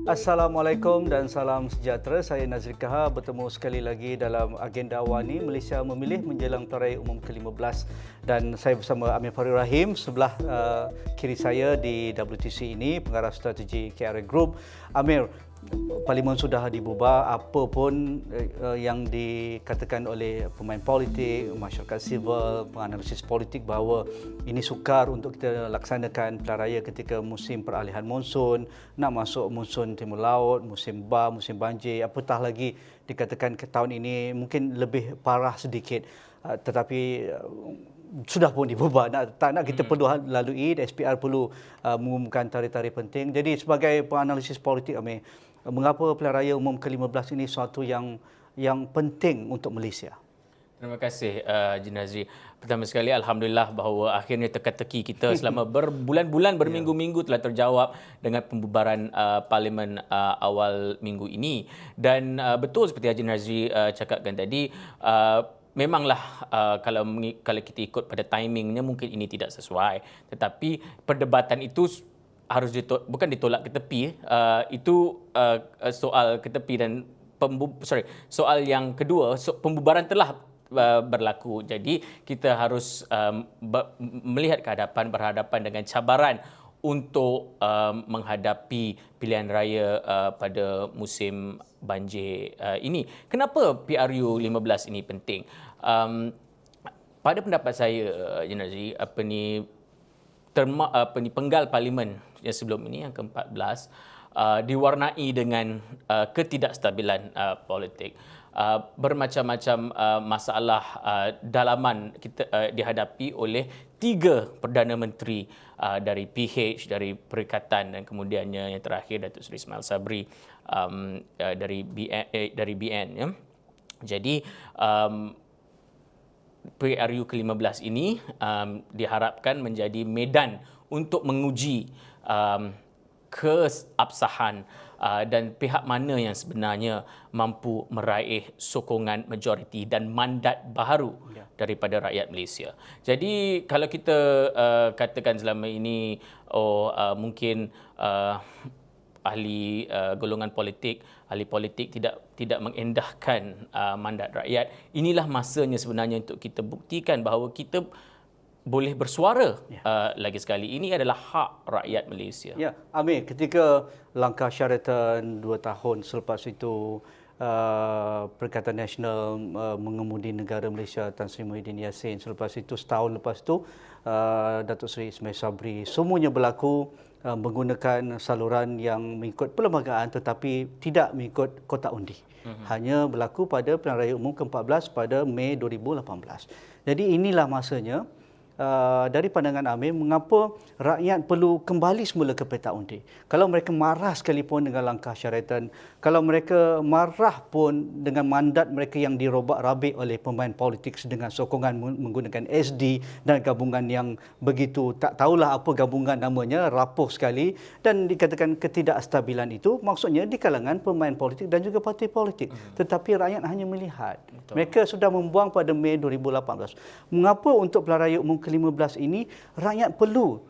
Assalamualaikum dan salam sejahtera. Saya Nazri Kahar bertemu sekali lagi dalam agenda Awani Malaysia Memilih menjelang Pilihan Umum ke-15 dan saya bersama Amir Farid Rahim sebelah kiri saya di WTC ini, pengarah strategi KRA Group. Amir, Parlimen sudah dibubar, apa pun yang dikatakan oleh pemain politik, masyarakat sivil, penganalisis politik bahawa ini sukar untuk kita laksanakan pilihan raya ketika musim peralihan monsun, nak masuk monsun timur laut, musim musim banjir, apatah lagi dikatakan ke tahun ini mungkin lebih parah sedikit, tetapi sudah pun dibubar. Tak nak kita perlu lalui, SPR perlu mengumumkan tarikh-tarikh penting. Jadi sebagai penganalisis politik, Amir, mengapa pilihan raya umum ke-15 ini suatu yang penting untuk Malaysia? Terima kasih Encik Nazri. Pertama sekali alhamdulillah bahawa akhirnya teka-teki kita selama berbulan-bulan, berminggu-minggu telah terjawab dengan pembubaran parlimen awal minggu ini. Dan betul seperti Encik Nazri cakapkan tadi, memanglah kalau kita ikut pada timingnya mungkin ini tidak sesuai. Tetapi perdebatan itu harus bukan ditolak ke tepi. Itu soal ke tepi dan soal yang kedua, pembubaran telah berlaku. Jadi kita harus melihat ke hadapan, berhadapan dengan cabaran untuk menghadapi pilihan raya pada musim banjir ini. Kenapa PRU 15 ini penting? Pada pendapat saya, Nazri, penggal parlimen yang sebelum ini, yang ke-14, diwarnai dengan ketidakstabilan politik. Bermacam-macam masalah dalaman kita dihadapi oleh 3 Perdana Menteri dari PH, dari Perikatan, dan kemudiannya yang terakhir Datuk Seri Ismail Sabri dari BN. Ya. Jadi PRU ke-15 ini diharapkan menjadi medan untuk menguji keabsahan dan pihak mana yang sebenarnya mampu meraih sokongan majoriti dan mandat baru daripada rakyat Malaysia. Jadi kalau kita katakan selama ini mungkin ahli golongan politik, ahli politik tidak mengendahkan mandat rakyat, inilah masanya sebenarnya untuk kita buktikan bahawa kita boleh bersuara lagi sekali. Ini adalah hak rakyat Malaysia. Ya, Amir, ketika langkah syaratan 2 tahun selepas itu Perikatan Nasional mengemudi negara Malaysia Tan Sri Muhyiddin Yassin, selepas itu setahun lepas itu Datuk Seri Ismail Sabri, semuanya berlaku menggunakan saluran yang mengikut perlembagaan tetapi tidak mengikut kotak undi. Hanya berlaku pada pilihan raya umum ke-14 pada Mei 2018. Jadi inilah masanya dari pandangan Amir, mengapa rakyat perlu kembali semula ke petak undi. Kalau mereka marah sekalipun dengan langkah syaratan, kalau mereka marah pun dengan mandat mereka yang dirobak-rabik oleh pemain politik dengan sokongan menggunakan SD dan gabungan yang begitu tak tahulah apa gabungan namanya, rapuh sekali, dan dikatakan ketidakstabilan itu maksudnya di kalangan pemain politik dan juga parti politik. Tetapi rakyat hanya melihat. Betul. Mereka sudah membuang pada Mei 2018. Mengapa untuk pilihan raya umum ke-15 ini rakyat perlu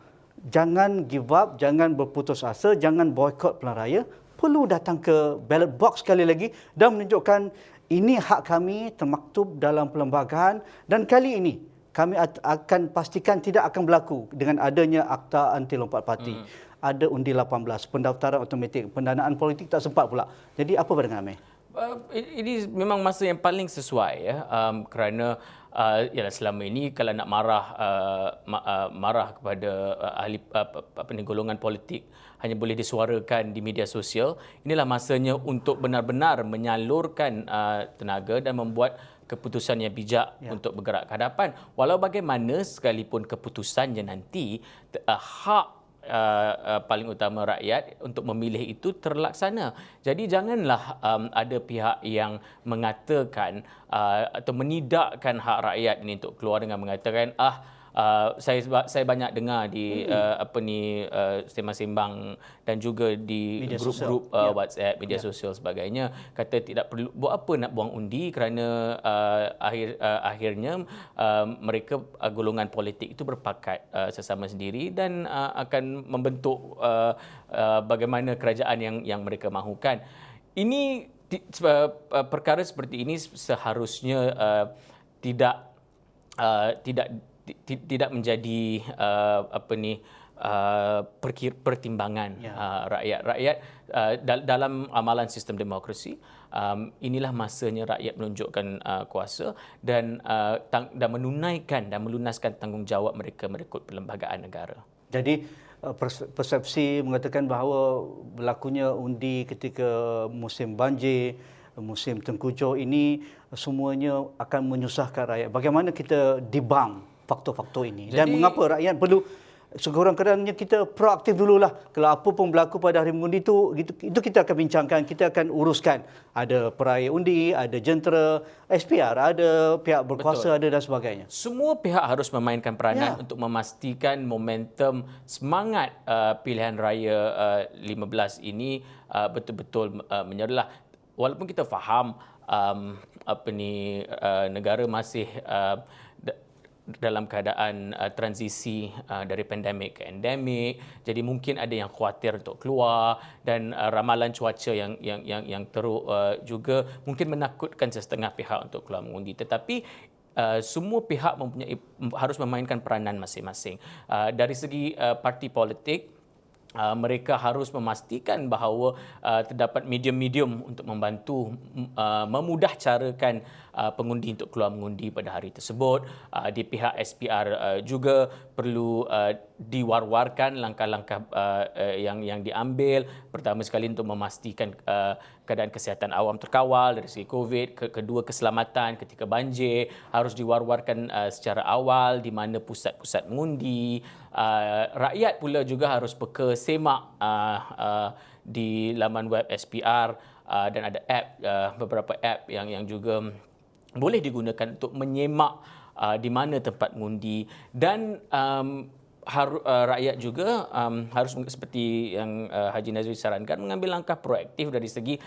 jangan give up, jangan berputus asa, jangan boikot pilihan raya, perlu datang ke ballot box sekali lagi dan menunjukkan ini hak kami termaktub dalam perlembagaan dan kali ini kami akan pastikan tidak akan berlaku dengan adanya Akta Anti Lompat Parti. Ada undi 18, pendaftaran automatik, pendanaan politik tak sempat pula. Jadi apa pandangan Amir? Ini memang masa yang paling sesuai, ya, kerana selama ini kalau nak marah kepada ahli golongan politik hanya boleh disuarakan di media sosial. Inilah masanya untuk benar-benar menyalurkan tenaga dan membuat keputusan yang bijak untuk bergerak ke hadapan. Walau bagaimana sekalipun keputusannya nanti, hak paling utama rakyat untuk memilih itu terlaksana. Jadi janganlah ada pihak yang mengatakan atau menidakkan hak rakyat ini untuk keluar dengan mengatakan Saya banyak dengar di sembang-sembang dan juga di Media grup-grup sosial. WhatsApp, media sosial sebagainya, kata tidak perlu buat apa nak buang undi kerana akhirnya mereka golongan politik itu berpakat sesama sendiri dan akan membentuk bagaimana kerajaan yang mereka mahukan. Ini perkara seperti ini seharusnya tidak menjadi pertimbangan rakyat dalam amalan sistem demokrasi. Inilah masanya rakyat menunjukkan kuasa dan menunaikan dan melunaskan tanggungjawab mereka mengikut perlembagaan negara. Jadi persepsi mengatakan bahawa berlakunya undi ketika musim banjir, musim tengkujuh ini semuanya akan menyusahkan rakyat. Bagaimana kita debunk faktor-faktor ini? Dan mengapa rakyat perlu sekurang-kurangnya kita proaktif dululah. Kalau apa pun berlaku pada hari mengundi itu kita akan bincangkan, kita akan uruskan. Ada peraih undi, ada jentera, SPR, ada pihak berkuasa, ada dan sebagainya. Semua pihak harus memainkan peranan untuk memastikan momentum semangat pilihan raya 15 ini betul-betul menyerlah. Walaupun kita faham negara masih dalam keadaan transisi dari pandemik ke endemik, jadi mungkin ada yang khawatir untuk keluar dan ramalan cuaca yang teruk juga mungkin menakutkan setengah pihak untuk keluar mengundi. Tetapi semua pihak harus memainkan peranan masing-masing. Dari segi parti politik, mereka harus memastikan bahawa terdapat medium-medium untuk membantu memudah carakan pengundi untuk keluar mengundi pada hari tersebut. Di pihak SPR juga perlu diwar-warkan langkah-langkah yang diambil. Pertama sekali untuk memastikan keadaan kesihatan awam terkawal dari segi COVID. Kedua, keselamatan ketika banjir harus diwar-warkan secara awal di mana pusat-pusat mengundi. Rakyat pula juga harus peka semak di laman web SPR dan ada app, beberapa app yang juga boleh digunakan untuk menyemak di mana tempat mengundi dan rakyat juga harus seperti yang Haji Nazri sarankan mengambil langkah proaktif dari segi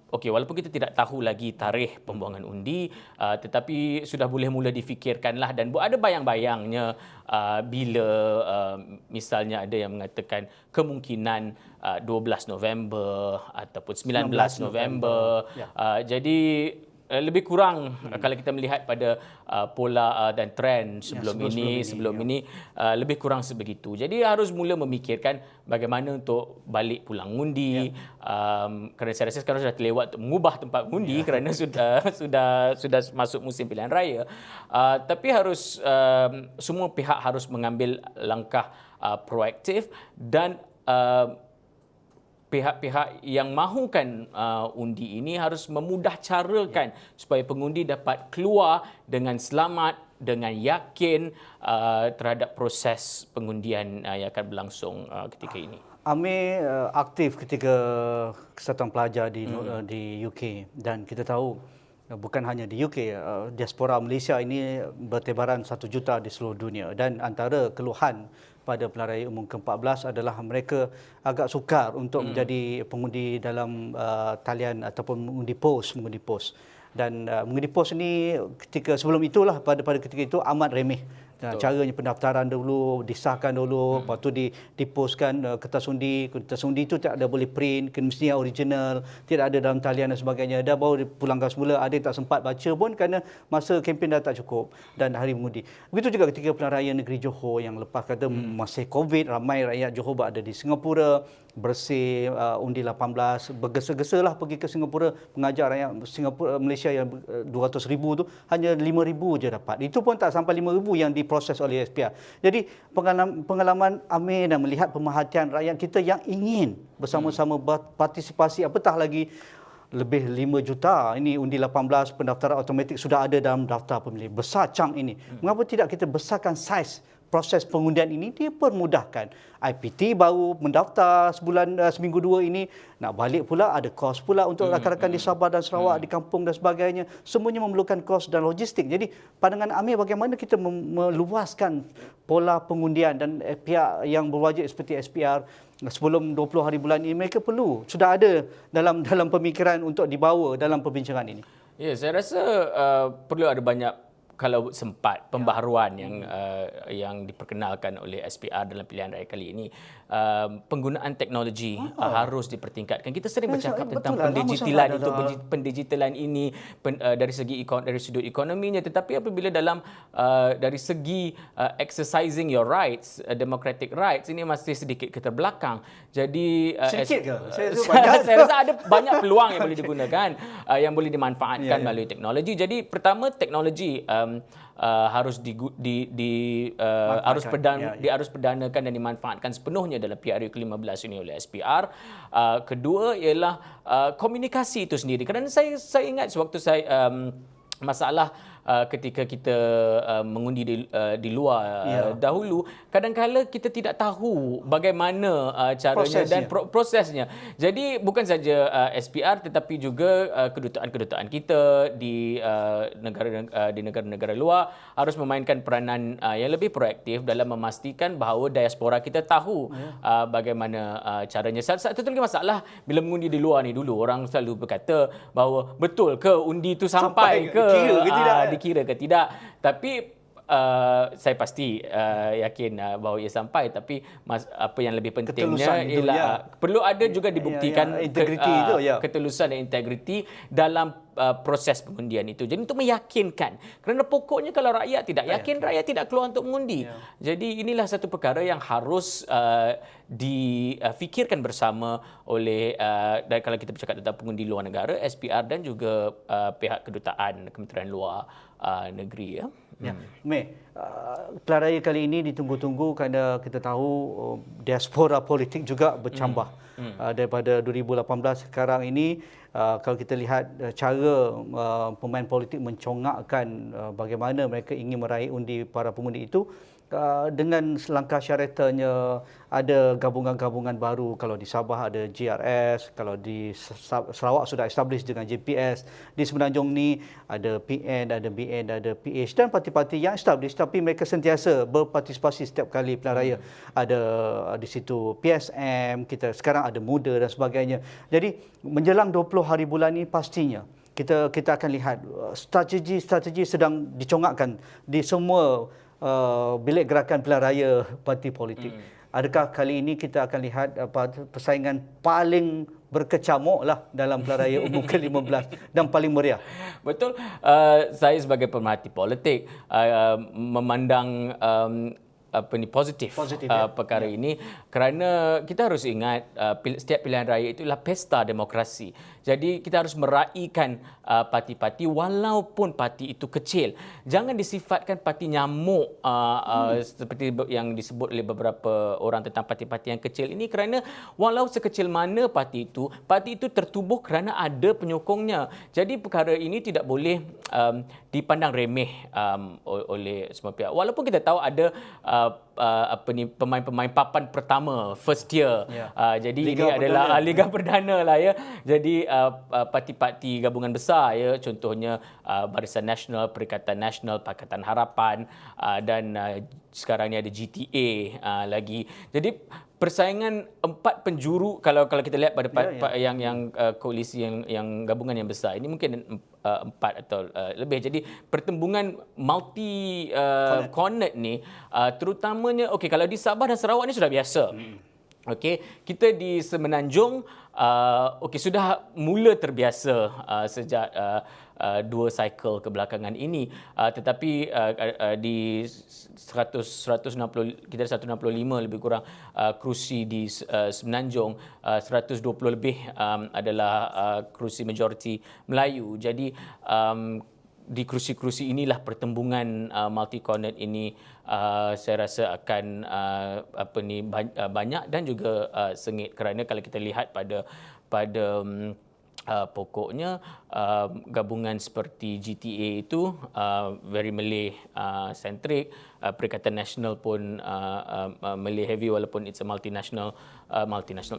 walaupun kita tidak tahu lagi tarikh pembuangan undi, tetapi sudah boleh mula difikirkanlah dan ada bayang-bayangnya bila misalnya ada yang mengatakan kemungkinan 12 November ataupun 19 November. Jadi lebih kurang kalau kita melihat pada pola dan trend sebelum ini lebih kurang sebegitu. Jadi harus mula memikirkan bagaimana untuk balik pulang undi, kerana saya rasa sekarang sudah terlewat untuk mengubah tempat undi kerana sudah masuk musim pilihan raya. Tapi harus semua pihak harus mengambil langkah proaktif dan pihak-pihak yang mahukan undi ini harus memudah carakan supaya pengundi dapat keluar dengan selamat, dengan yakin terhadap proses pengundian yang akan berlangsung ketika ini. Amir aktif ketika Kesatuan Pelajar di UK dan kita tahu bukan hanya di UK, diaspora Malaysia ini bertebaran 1 juta di seluruh dunia dan antara keluhan pada pilihan raya umum ke-14 adalah mereka agak sukar untuk menjadi pengundi dalam talian ataupun mengundi pos. Dan mengundi pos ini sebelum itulah pada ketika itu amat remeh. Caranya pendaftaran dulu, disahkan dulu, lepas tu diposkan kertas undi. Kertas undi itu tak ada boleh print, mestinya original, tidak ada dalam talian dan sebagainya. Dah baru dipulangkan semula, ada yang tak sempat baca pun kerana masa kempen dah tak cukup dan hari mengundi. Begitu juga ketika pilihan raya negeri Johor yang lepas kata masih COVID, ramai rakyat Johor berada di Singapura, bersih undi 18, bergesa-gesalah pergi ke Singapura, mengajar rakyat Malaysia yang 200,000 tu hanya 5,000 je dapat. Itu pun tak sampai 5,000 yang diproses oleh SPR. Jadi pengalaman Amir dan melihat pemerhatian rakyat kita yang ingin bersama-sama partisipasi, apatah lagi lebih 5 juta ini undi 18 pendaftaran automatik sudah ada dalam daftar pemilih. Besar cang ini. Mengapa tidak kita besarkan saiz proses pengundian ini dipermudahkan. IPT baru mendaftar seminggu dua ini, nak balik pula ada kos pula untuk rakan-rakan di Sabah dan Sarawak, di kampung dan sebagainya. Semuanya memerlukan kos dan logistik. Jadi pandangan Amir bagaimana kita meluaskan pola pengundian, dan pihak yang berwajib seperti SPR sebelum 20 hari bulan ini mereka sudah ada dalam pemikiran untuk dibawa dalam perbincangan ini. Ya, saya rasa perlu ada banyak, kalau sempat, pembaharuan yang diperkenalkan oleh SPR dalam pilihan raya kali ini. Penggunaan teknologi harus dipertingkatkan. Kita sering bercakap tentang pendigitalan itu, pendigitalan ini dari sudut ekonominya, tetapi apabila dari segi exercising your rights, democratic rights, ini masih sedikit keterbelakang. Jadi sedikit ke? Saya rasa ada banyak peluang yang boleh digunakan, yang boleh dimanfaatkan melalui teknologi. Jadi pertama, teknologi harus harus perdanakan dan dimanfaatkan sepenuhnya dalam PRU ke-15 ini oleh SPR. Kedua ialah komunikasi itu sendiri. Kerana saya ingat sewaktu saya masalah ketika kita mengundi di luar dahulu, kadang-kala kita tidak tahu bagaimana caranya dan prosesnya. Jadi bukan saja SPR tetapi juga kedutaan-kedutaan kita di negara-negara luar harus memainkan peranan yang lebih proaktif dalam memastikan bahawa diaspora kita tahu bagaimana caranya. Satu lagi masalah bila mengundi di luar ni, dulu orang selalu berkata bahawa betul ke undi itu sampai ke dikira ke tidak, tapi saya pasti yakin bahawa ia sampai, tapi apa yang lebih pentingnya ialah perlu ada juga dibuktikan ketulusan dan integriti dalam proses pengundian itu. Jadi untuk meyakinkan, kerana pokoknya kalau rakyat tidak yakin, rakyat tidak keluar untuk mengundi. Jadi inilah satu perkara yang harus difikirkan bersama oleh, dan kalau kita bercakap tentang pengundi luar negara, SPR dan juga pihak kedutaan Kementerian Luar Negeri. Pilihan raya kali ini ditunggu-tunggu kerana kita tahu diaspora politik juga bercambah. Daripada 2018 sekarang ini, kalau kita lihat cara pemain politik mencongakkan bagaimana mereka ingin meraih undi para pengundi itu, dengan langkah syariatnya ada gabungan-gabungan baru. Kalau di Sabah ada GRS, kalau di Sarawak sudah establish dengan JPS, di Semenanjung ni ada PN, ada BN, ada PH dan parti-parti yang establish, tapi mereka sentiasa berpartisipasi setiap kali pilihan raya. Ada di situ PSM, kita sekarang ada Muda dan sebagainya. Jadi menjelang 20 hari bulan ini pastinya kita akan lihat strategi sedang dicongakkan di semua bilik gerakan pilihan raya parti politik. Adakah kali ini kita akan lihat persaingan paling berkecamuk lah dalam pilihan raya umum ke-15 dan paling meriah? Betul. Saya sebagai pemerhati politik memandang positif perkara ini, kerana kita harus ingat setiap pilihan raya itulah pesta demokrasi. Jadi kita harus meraihkan parti-parti walaupun parti itu kecil. Jangan disifatkan parti nyamuk seperti yang disebut oleh beberapa orang tentang parti-parti yang kecil ini, kerana walau sekecil mana parti itu tertubuh kerana ada penyokongnya. Jadi perkara ini tidak boleh dipandang remeh oleh semua pihak. Walaupun kita tahu ada pemain-pemain papan pertama, first year. Jadi Liga ini adalah Liga Perdana lah ya. Jadi parti-parti gabungan besar ya, contohnya Barisan Nasional, Perikatan Nasional, Pakatan Harapan, dan sekarang ni ada GTA lagi. Jadi persaingan empat penjuru, kalau kita lihat pada yang koalisi yang gabungan yang besar ini mungkin empat atau lebih. Jadi pertembungan multi cornered ni terutamanya kalau di Sabah dan Sarawak ni sudah biasa. Kita di Semenanjung sudah mula terbiasa sejak 2 cycle kebelakangan ini, tetapi di 165 lebih kurang kerusi di Semenanjung, 120 lebih adalah kerusi majoriti Melayu. Jadi di kerusi-kerusi inilah pertembungan multi-cornered ini saya rasa akan banyak dan juga sengit, kerana kalau kita lihat pada pokoknya gabungan seperti GTA itu very Malay centric, Perikatan Nasional pun Malay heavy walaupun it's a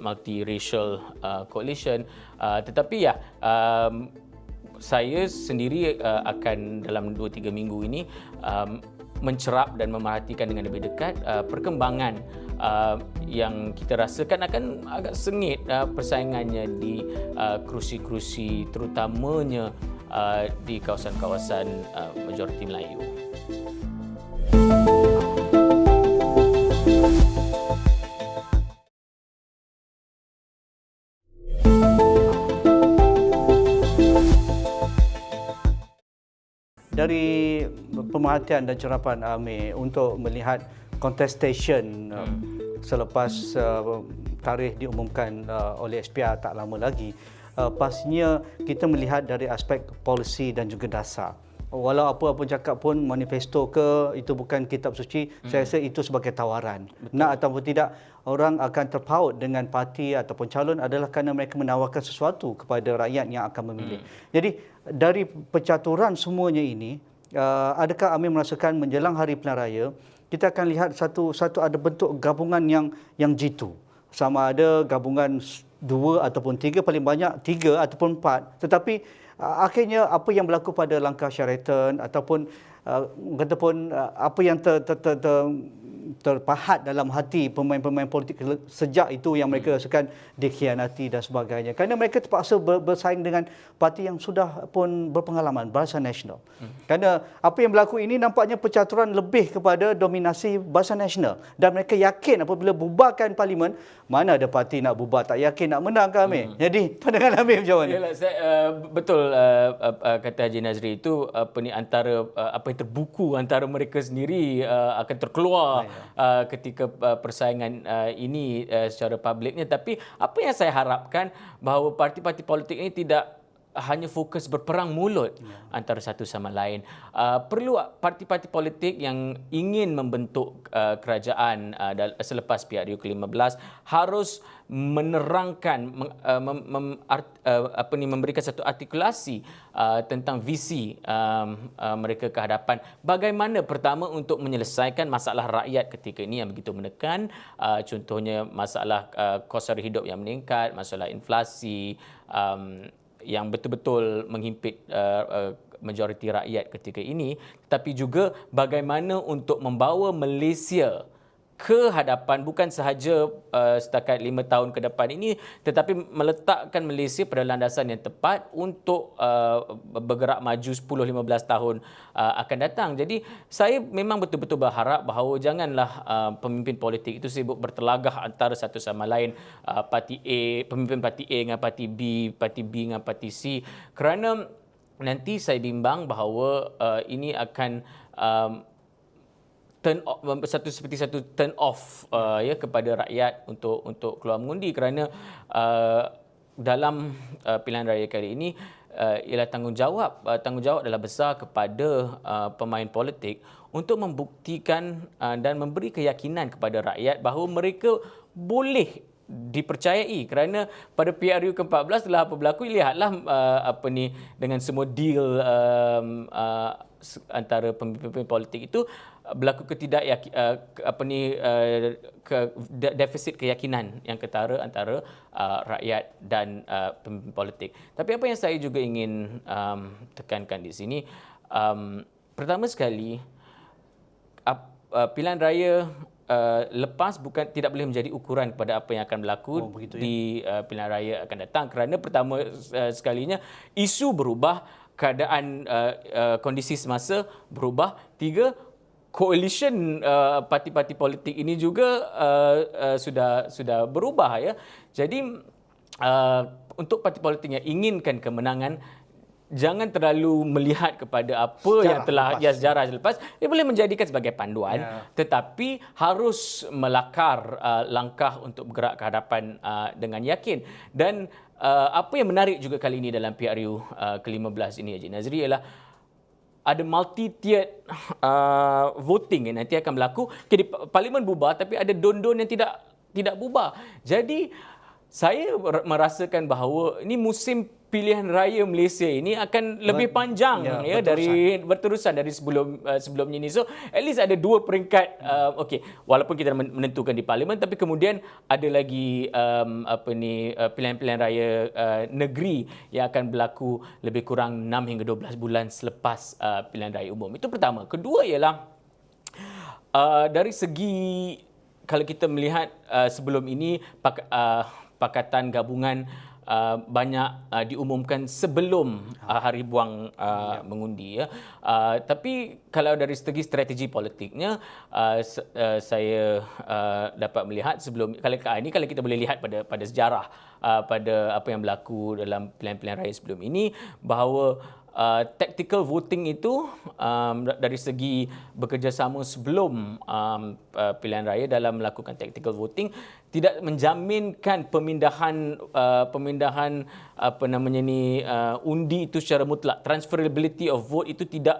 multiracial coalition, tetapi ya saya sendiri akan dalam 2-3 minggu ini mencerap dan memerhatikan dengan lebih dekat perkembangan yang kita rasakan akan agak sengit persaingannya di kerusi-kerusi terutamanya di kawasan-kawasan majoriti Melayu. Dari pemerhatian dan cerapan Amir untuk melihat contestation selepas tarikh diumumkan oleh SPR tak lama lagi, pastinya kita melihat dari aspek polisi dan juga dasar. Walau apa-apa cakap pun manifesto ke itu bukan kitab suci, saya rasa itu sebagai tawaran. Betul. Nak ataupun tidak, orang akan terpaut dengan parti ataupun calon adalah kerana mereka menawarkan sesuatu kepada rakyat yang akan memilih. Jadi dari percaturan semuanya ini, adakah Amir merasakan menjelang hari pilihan raya kita akan lihat satu ada bentuk gabungan yang jitu, sama ada gabungan 2 ataupun 3, paling banyak 3 ataupun 4, tetapi akhirnya apa yang berlaku pada Langkah Sheraton ataupun apa yang terpahat dalam hati pemain-pemain politik sejak itu yang mereka rasakan dikhianati dan sebagainya. Kerana mereka terpaksa bersaing dengan parti yang sudah pun berpengalaman, Barisan Nasional. Kerana apa yang berlaku ini nampaknya percaturan lebih kepada dominasi Barisan Nasional. Dan mereka yakin apabila bubarkan parlimen, mana ada parti nak bubar, tak yakin nak menang ke Amir. Jadi pandangan Amir macam mana? Yalah, betul kata Haji Nazri itu antara apa yang terbuku antara mereka sendiri akan terkeluar ketika persaingan ini secara publiknya. Tapi apa yang saya harapkan bahawa parti-parti politik ini tidak hanya fokus berperang mulut antara satu sama lain. Perlu parti-parti politik yang ingin membentuk kerajaan selepas PRU ke-15 harus menerangkan, memberikan satu artikulasi tentang visi mereka ke hadapan. Bagaimana pertama untuk menyelesaikan masalah rakyat ketika ini yang begitu menekan, contohnya masalah kos sara hidup yang meningkat, masalah inflasi, yang betul-betul menghimpit majoriti rakyat ketika ini, tetapi juga bagaimana untuk membawa Malaysia ke hadapan bukan sahaja setakat 5 tahun ke depan ini, tetapi meletakkan Malaysia pada landasan yang tepat untuk bergerak maju 10-15 tahun akan datang. Jadi saya memang betul-betul berharap bahawa janganlah pemimpin politik itu sibuk bertelagah antara satu sama lain, parti A, pemimpin parti A dengan parti B, parti B dengan parti C, kerana nanti saya bimbang bahawa ini akan seperti satu turn off ya kepada rakyat untuk keluar mengundi, kerana dalam pilihan raya kali ini ialah tanggungjawab adalah besar kepada pemain politik untuk membuktikan dan memberi keyakinan kepada rakyat bahawa mereka boleh dipercayai, kerana pada PRU ke-14 telah apa berlaku, lihatlah dengan semua deal antara pemimpin politik itu berlaku defisit keyakinan yang ketara antara rakyat dan pemimpin politik. Tapi apa yang saya juga ingin tekankan di sini, pertama sekali pilihan raya lepas tidak boleh menjadi ukuran kepada apa yang akan berlaku di pilihan raya akan datang, kerana pertama sekalinya isu berubah, keadaan kondisi semasa berubah. 3, coalition parti-parti politik ini juga sudah berubah ya. Jadi untuk parti politik yang inginkan kemenangan, jangan terlalu melihat kepada apa yang telah sejarah lepas. Dia boleh menjadikan sebagai panduan, tetapi harus melakar langkah untuk bergerak ke hadapan dengan yakin. Dan apa yang menarik juga kali ini dalam PRU ke-15 ini, Haji Nazri, ialah ada multi-tiered voting yang nanti akan berlaku. Jadi parlimen bubar tapi ada don-don yang tidak bubar. Jadi saya merasakan bahawa ini musim pilihan raya Malaysia ini akan lebih panjang dari berterusan dari sebelumnya ini. So at least ada 2 peringkat walaupun kita menentukan di parlimen, tapi kemudian ada lagi pilihan-pilihan raya negeri yang akan berlaku lebih kurang 6 hingga 12 bulan selepas pilihan raya umum. Itu pertama. Kedua ialah dari segi kalau kita melihat sebelum ini Pakatan Gabungan banyak diumumkan sebelum hari buang mengundi ya. Tapi kalau dari segi strategi politiknya saya dapat melihat sebelum kalau kita boleh lihat pada sejarah pada apa yang berlaku dalam pilihan-pilihan raya sebelum ini, bahawa tactical voting itu dari segi bekerjasama sebelum pilihan raya dalam melakukan tactical voting tidak menjaminkan pemindahan undi itu secara mutlak. Transferability of vote itu tidak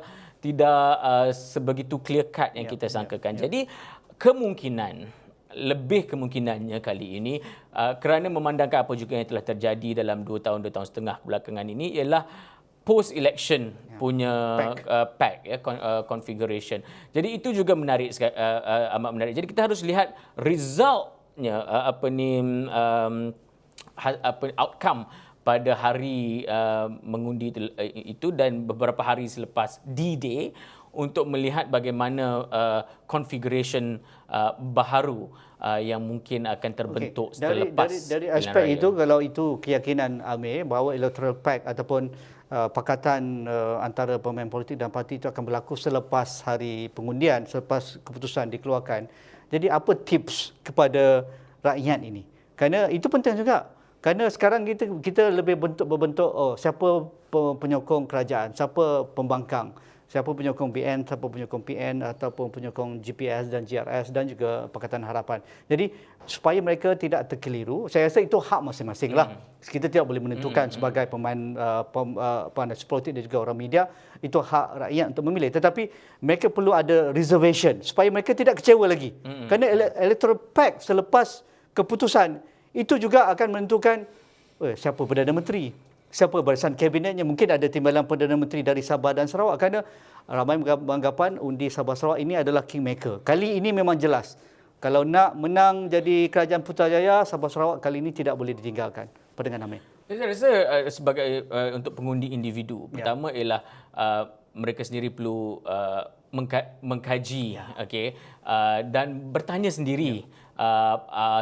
sebegitu clear cut yang kita sangkakan. Jadi lebih kemungkinannya kali ini kerana memandangkan apa juga yang telah terjadi dalam 2 tahun setengah belakangan ini ialah post-election punya pack configuration. Jadi itu juga menarik, amat menarik. Jadi kita harus lihat resultnya, outcome pada hari mengundi itu dan beberapa hari selepas D-Day untuk melihat bagaimana configuration baharu yang mungkin akan terbentuk selepas dari aspek itu, kalau itu keyakinan Amir bahawa electoral pact ataupun pakatan antara pemain politik dan parti itu akan berlaku selepas hari pengundian, selepas keputusan dikeluarkan. Jadi apa tips kepada rakyat ini? Kerana itu penting juga. Kerana sekarang kita lebih berbentuk siapa penyokong kerajaan, siapa pembangkang, siapa penyokong BN, siapa penyokong PN ataupun penyokong GPS dan GRS dan juga Pakatan Harapan. Jadi supaya mereka tidak terkeliru, saya rasa itu hak masing-masing lah. Kita tidak boleh menentukan sebagai pemain politik dan juga orang media, itu hak rakyat untuk memilih. Tetapi mereka perlu ada reservation supaya mereka tidak kecewa lagi. Kerana electoral pact selepas keputusan itu juga akan menentukan siapa Perdana Menteri, siapa barisan kabinetnya. Mungkin ada timbalan Perdana Menteri dari Sabah dan Sarawak, kerana ramai beranggapan undi Sabah Sarawak ini adalah kingmaker. Kali ini memang jelas. Kalau nak menang jadi kerajaan Putrajaya, Sabah Sarawak kali ini tidak boleh ditinggalkan. Pandangan Amir? Saya rasa sebagai untuk pengundi individu, pertama ialah mereka sendiri perlu mengkaji dan bertanya sendiri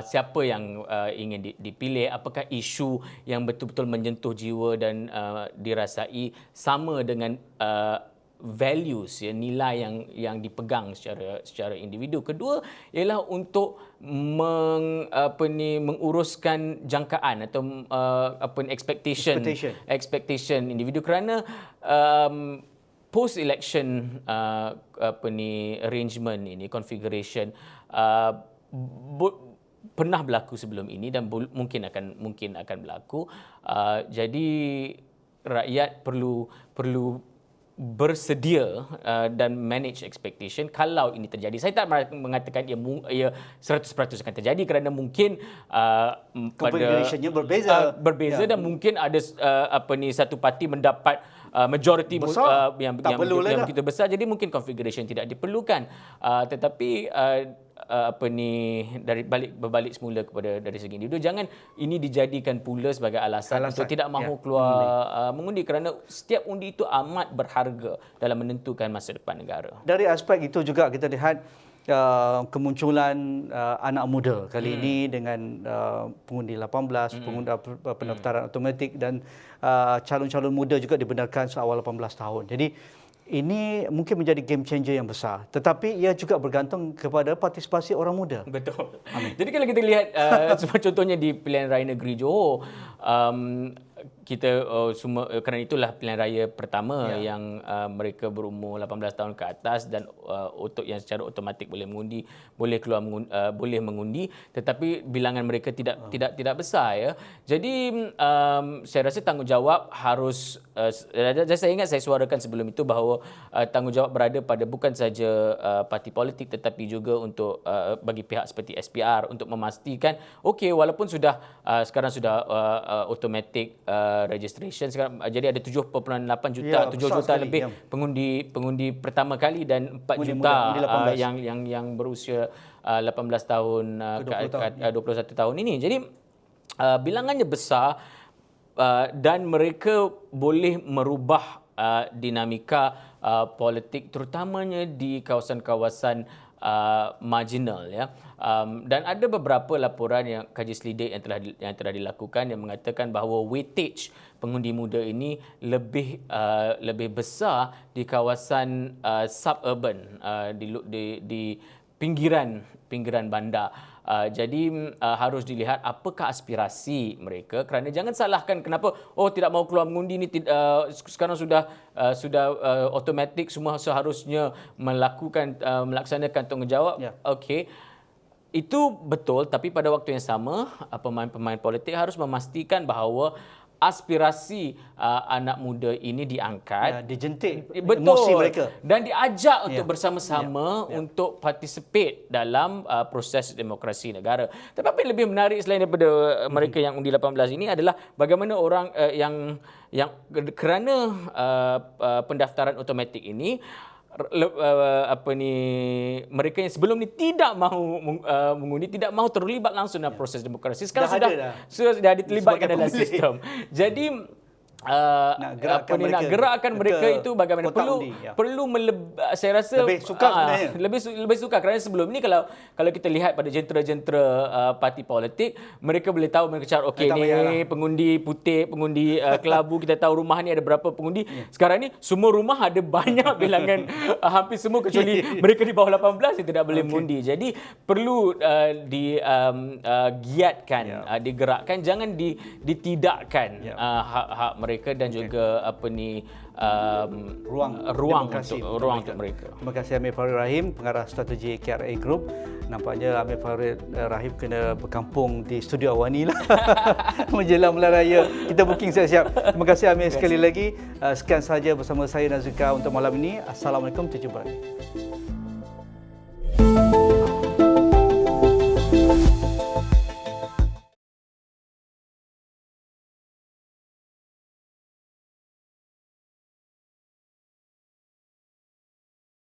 siapa yang ingin dipilih, apakah isu yang betul-betul menyentuh jiwa dan dirasai sama dengan values, nilai yang dipegang secara individu. Kedua ialah untuk menguruskan jangkaan atau expectation individu, kerana post election arrangement ini, configuration pernah berlaku sebelum ini dan mungkin akan berlaku. Jadi rakyat perlu bersedia dan manage expectation kalau ini terjadi. Saya tak mengatakan ia 100% akan terjadi, kerana mungkin configurationnya berbeza dan mungkin ada satu parti mendapat majoriti yang begitu besar, jadi mungkin configuration tidak diperlukan. Tetapi berbalik semula dari segi individu, jangan ini dijadikan pula sebagai alasan untuk tidak mahu keluar mengundi, kerana setiap undi itu amat berharga dalam menentukan masa depan negara. Dari aspek itu juga kita lihat kemunculan anak muda kali ini dengan pengundi 18, pendaftaran automatik, dan calon-calon muda juga dibenarkan seawal 18 tahun. Jadi ini mungkin menjadi game changer yang besar. Tetapi ia juga bergantung kepada partisipasi orang muda. Betul. Jadi kalau kita lihat contohnya di pilihan raya negeri Johor, kita semua kerana itulah pilihan raya pertama yang mereka berumur 18 tahun ke atas dan yang secara automatik boleh mengundi, boleh keluar boleh mengundi, tetapi bilangan mereka tidak besar ya. Jadi saya rasa tanggungjawab harus saya ingat saya suarakan sebelum itu bahawa tanggungjawab berada pada bukan saja parti politik tetapi juga untuk bagi pihak seperti SPR untuk memastikan okey walaupun sekarang sudah automatic registration sekarang, jadi ada 7.8 juta, 7 juta sekali, lebih pengundi pertama kali dan 4 Pengundi juta muda, 18. yang berusia 18 tahun ke 21 tahun ini. Jadi bilangannya besar dan mereka boleh merubah dinamika politik terutamanya di kawasan-kawasan marginal ya. Dan ada beberapa laporan yang kaji selidik yang telah dilakukan yang mengatakan bahawa weightage pengundi muda ini lebih besar di kawasan suburban di pinggiran bandar. Jadi harus dilihat apakah aspirasi mereka, kerana jangan salahkan kenapa tidak mau keluar mengundi ni sekarang sudah automatik semua seharusnya melaksanakan tanggungjawab. Okey. Itu betul, tapi pada waktu yang sama pemain-pemain politik harus memastikan bahawa aspirasi anak muda ini diangkat, dijentik emosi mereka dan diajak untuk bersama-sama untuk participate dalam proses demokrasi negara. Tetapi lebih menarik selain daripada mereka yang undi 18 ini adalah bagaimana orang yang kerana pendaftaran automatik ini mereka yang sebelum ni tidak mahu mengundi, tidak mahu terlibat langsung dalam proses demokrasi, sekarang sudah diterlibatkan dalam sistem. Jadi nak gerakkan mereka itu bagaimana perlu saya rasa lebih suka sebenarnya. Lebih suka kerana sebelum ni kalau kita lihat pada jentera-jentera parti politik, mereka boleh tahu mereka cakap okey ni pengundi putih, pengundi kelabu, kita tahu rumah ni ada berapa pengundi. Sekarang ni semua rumah ada banyak bilangan hampir semua kecuali mereka di bawah 18 yang tidak boleh mengundi. Jadi perlu digiatkan, digerakkan, jangan ditidakkan hak mereka dan juga ruang untuk mereka. Terima kasih Amir Farid Rahim, pengarah strategi KRA Group. Nampaknya Amir Farid Rahim kena berkampung di studio awal ni lah menjelang Bulan Raya. Kita booking siap-siap. Terima kasih Amir sekali lagi. Sekian sahaja bersama saya Nazika untuk malam ini. Assalamualaikum, terjumpa lagi.